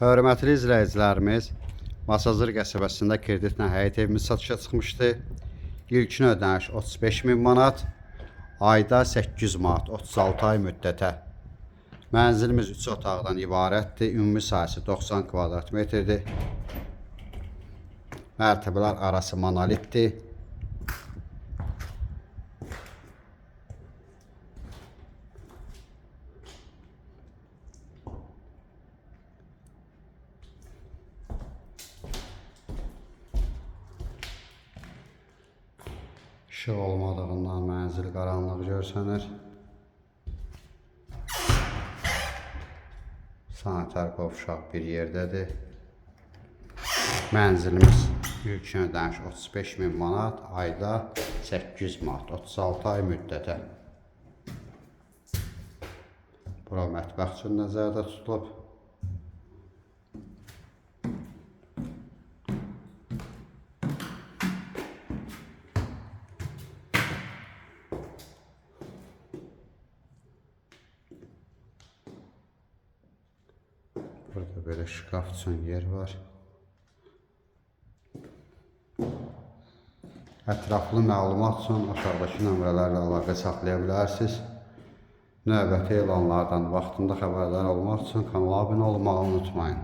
Hörmətli izləyicilərimiz, Masazır qəsəbəsində kreditlə həyət evimiz satışa çıxmışdı. İlkin ödəniş 35.000 manat, ayda 800 manat, 36 ay müddətə. Mənzilimiz 3 otaqdan ibarətdir, ümumi sahəsi 90 kvadrat metrdir. Mərtəbələr arası monolitdir. İşıq olmadığından mənzil qaranlıq görsənir. Sanitar qovşaq bir yerdədir. Mənzilimiz ilkin ödəniş 35.000 manat, ayda 800 manat, 36 ay müddətə. Bura mətbəx üçün nəzərdə tutulub. Burada böyle şkaf üçün yer var. Ətraflı məlumat üçün aşağıdakı nömrələrlə əlaqə saxlaya bilərsiniz. Növbəti elanlardan vaxtında xəbərdar olmaq üçün kanala abunə olmağı unutmayın.